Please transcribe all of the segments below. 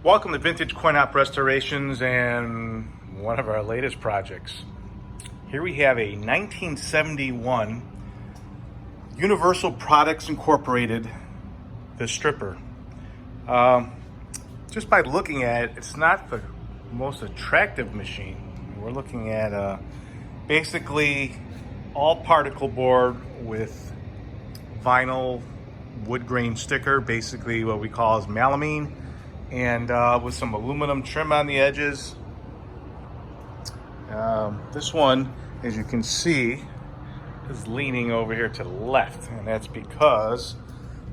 Welcome to Vintage Coin Op Restorations and one of our latest projects. Here we have a 1971 Universal Products Incorporated, the stripper. Just by looking at it, it's not the most attractive machine. We're looking at basically all particle board with vinyl wood grain sticker, basically what we call as melamine, and with some aluminum trim on the edges. This one, as you can see, is leaning over here to the left, and that's because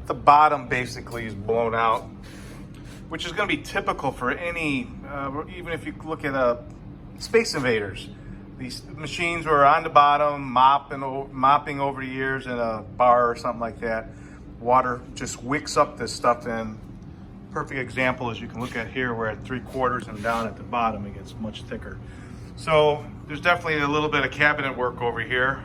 the bottom basically is blown out, which is going to be typical for any, even if you look at Space Invaders. These machines were on the bottom, mopping over the years in a bar or something like that. Water just wicks up this stuff in. Perfect example, as you can look at here, we're at 3/4 and down at the bottom it gets much thicker. So there's definitely a little bit of cabinet work over here.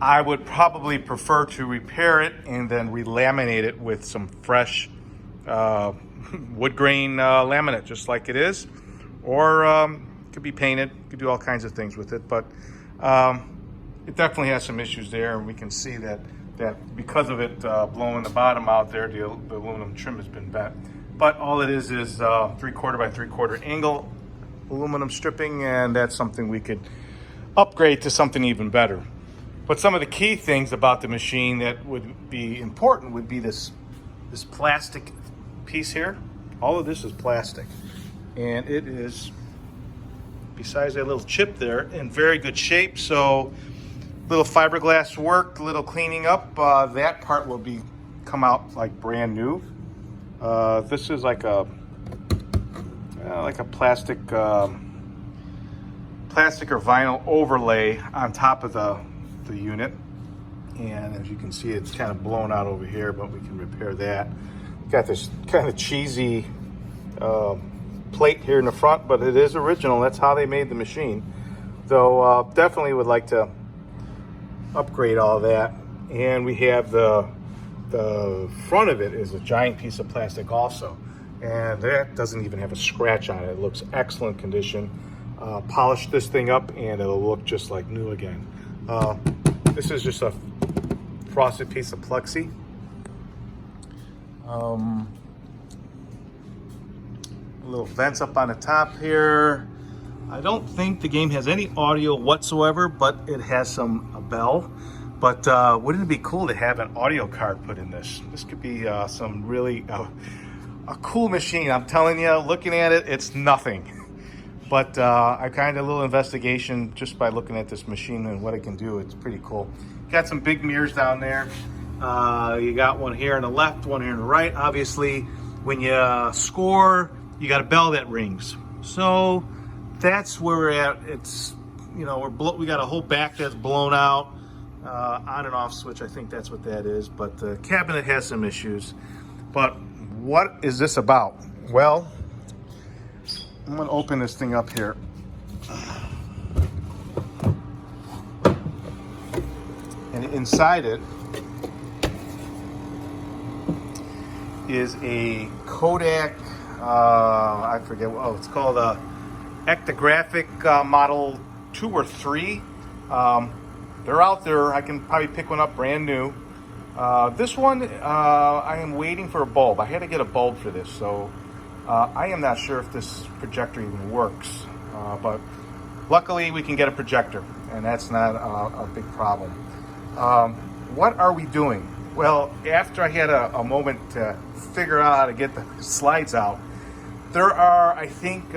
I would probably prefer to repair it and then relaminate it with some fresh wood grain laminate, just like it is, or it could be painted. You could do all kinds of things with it, but it definitely has some issues there, and we can see that because of it blowing the bottom out there, the aluminum trim has been bent. But all it is 3/4 by 3/4 angle aluminum stripping, and that's something we could upgrade to something even better. But some of the key things about the machine that would be important would be this plastic piece here. All of this is plastic, and it is, besides that little chip there, in very good shape. So little fiberglass work, little cleaning up, that part will come out like brand new. This is like a plastic or vinyl overlay on top of the unit, and as you can see, it's kind of blown out over here, but we can repair that. Got this kind of cheesy plate here in the front, but it is original. That's how they made the machine. So definitely would like to upgrade all that. And we have the front of it is a giant piece of plastic also, and that doesn't even have a scratch on it. It looks excellent condition. Polish this thing up and it'll look just like new again. This is just a frosted piece of plexi. Little vents up on the top here. I don't think the game has any audio whatsoever, but it has a bell. But wouldn't it be cool to have an audio card put in this? This could be some really a cool machine. I'm telling you, looking at it, it's nothing. But I kind of a little investigation just by looking at this machine and what it can do. It's pretty cool. Got some big mirrors down there. You got one here on the left, one here on the right. Obviously, when you score, you got a bell that rings. So that's where we're at. It's, we got a whole back that's blown out, on and off switch. I think that's what that is. But the cabinet has some issues. But what is this about? Well, I'm going to open this thing up here. And inside it is a Kodak, I forget, it's called a Ectographic Model 2 or 3. They're out there. I can probably pick one up brand new. This one, I am waiting for a bulb. I had to get a bulb for this, so I am not sure if this projector even works. But luckily, we can get a projector, and that's not a big problem. What are we doing? Well, after I had a moment to figure out how to get the slides out, there are, I think,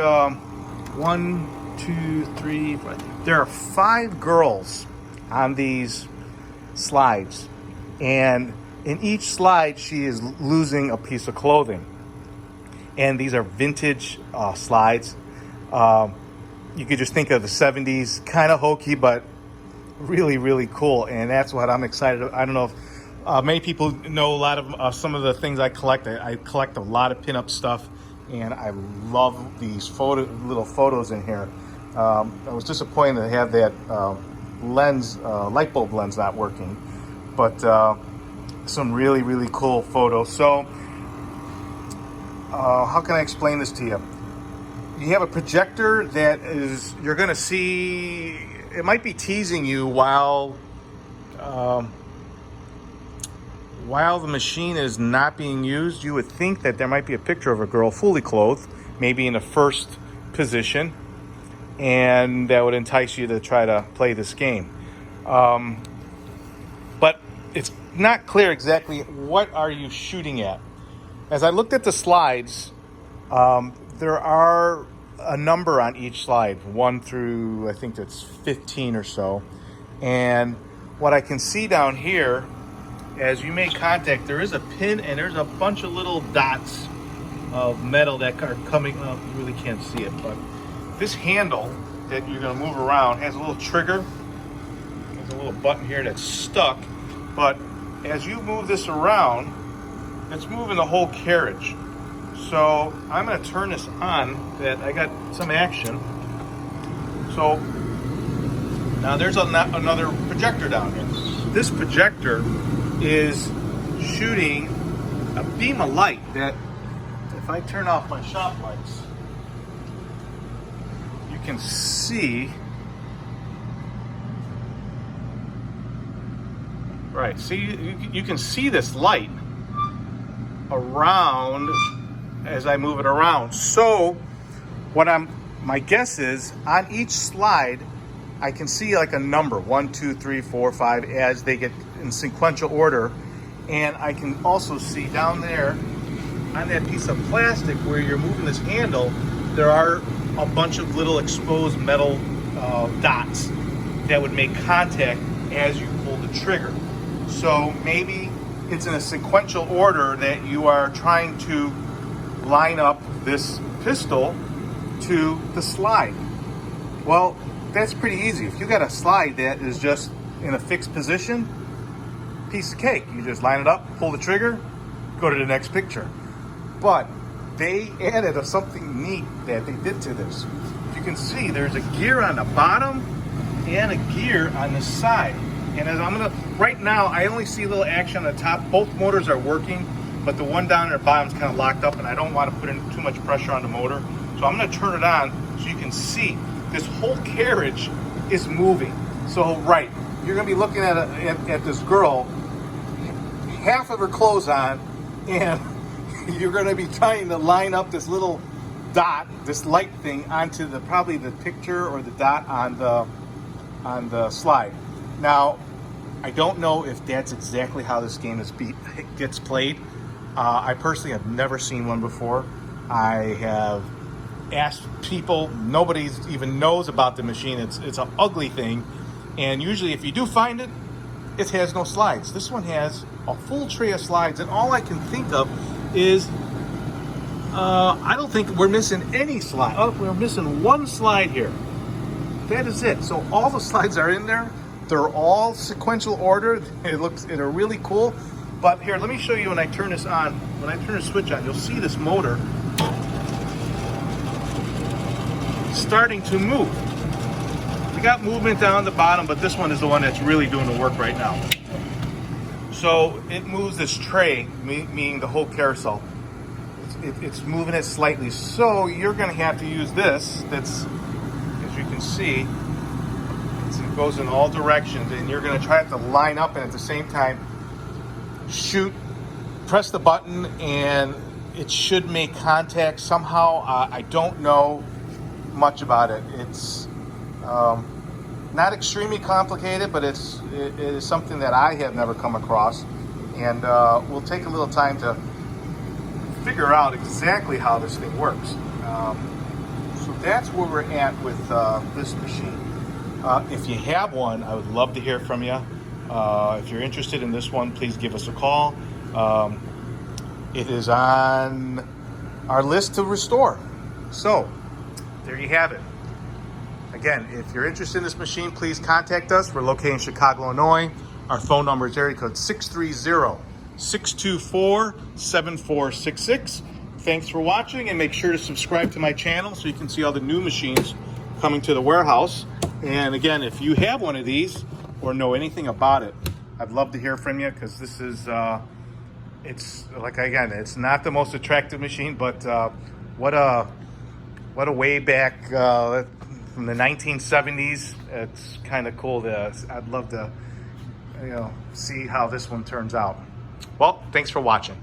1, 2, 3, 4, there are 5 girls on these slides, and in each slide she is losing a piece of clothing, and these are vintage slides. You could just think of the 70s, kind of hokey, but really, really cool, and that's what I'm excited about. I don't know if many people know a lot of some of the things I collect. I collect a lot of pinup stuff, and I love these little photos in here. I was disappointed to have that light bulb lens not working, but some really, really cool photos. So how can I explain this to you? You have a projector that is, you're going to see, it might be teasing you while the machine is not being used. You would think that there might be a picture of a girl fully clothed, maybe in the first position, and that would entice you to try to play this game. But it's not clear exactly what are you shooting at. As I looked at the slides, there are a number on each slide, 1 through, I think that's 15 or so. And what I can see down here, as you make contact, there is a pin and there's a bunch of little dots of metal that are coming up. You really can't see it, but this handle that you're going to move around has a little trigger. There's a little button here that's stuck, but as you move this around, it's moving the whole carriage. So I'm going to turn this on, that I got some action. So now there's another projector down here. This projector is shooting a beam of light that, if I turn off my shop lights, you can see. Right, see, you can see this light around as I move it around. So my guess is on each slide I can see like a number, 1, 2, 3, 4, 5, as they get in sequential order. And I can also see down there on that piece of plastic where you're moving this handle, there are a bunch of little exposed metal dots that would make contact as you pull the trigger. So maybe it's in a sequential order that you are trying to line up this pistol to the slide. Well, that's pretty easy. If you got a slide that is just in a fixed position, piece of cake. You just line it up, pull the trigger, go to the next picture. But they added something neat that they did to this. You can see there's a gear on the bottom and a gear on the side. And as right now, I only see a little action on the top. Both motors are working, but the one down at the bottom is kind of locked up, and I don't want to put in too much pressure on the motor. So I'm going to turn it on so you can see this whole carriage is moving. So right, you're going to be looking at this girl, half of her clothes on, and you're going to be trying to line up this little dot, this light thing, onto probably the picture or the dot on the slide. Now, I don't know if that's exactly how this game gets played. I personally have never seen one before. I have asked people, nobody even knows about the machine. It's an ugly thing, and usually if you do find it, it has no slides. This one has a full tray of slides, and all I can think of is I don't think we're missing any slide. Oh, we're missing one slide here. That is it. So all the slides are in there. They're all sequential order. They're really cool. But here, let me show you when I turn this on. When I turn the switch on, you'll see this motor starting to move. We got movement down the bottom, but this one is the one that's really doing the work right now. So it moves this tray, meaning the whole carousel. It's moving it slightly. So you're going to have to use this. That's, as you can see, it goes in all directions, and you're going to try to line up and at the same time shoot, press the button, and it should make contact somehow. I don't know much about it. It's not extremely complicated, but it is something that I have never come across, and we'll take a little time to figure out exactly how this thing works. So that's where we're at with this machine. If you have one, I would love to hear from you. If you're interested in this one, please give us a call. It is on our list to restore. So there you have it. Again, if you're interested in this machine, please contact us. We're located in Chicago, Illinois. Our phone number is area code 630-624-7466. Thanks for watching, and make sure to subscribe to my channel so you can see all the new machines coming to the warehouse. And again, if you have one of these or know anything about it, I'd love to hear from you, because this is it's like, again, it's not the most attractive machine, but what a way back from the 1970s. It's kind of cool. I'd love to see how this one turns out. Well, thanks for watching.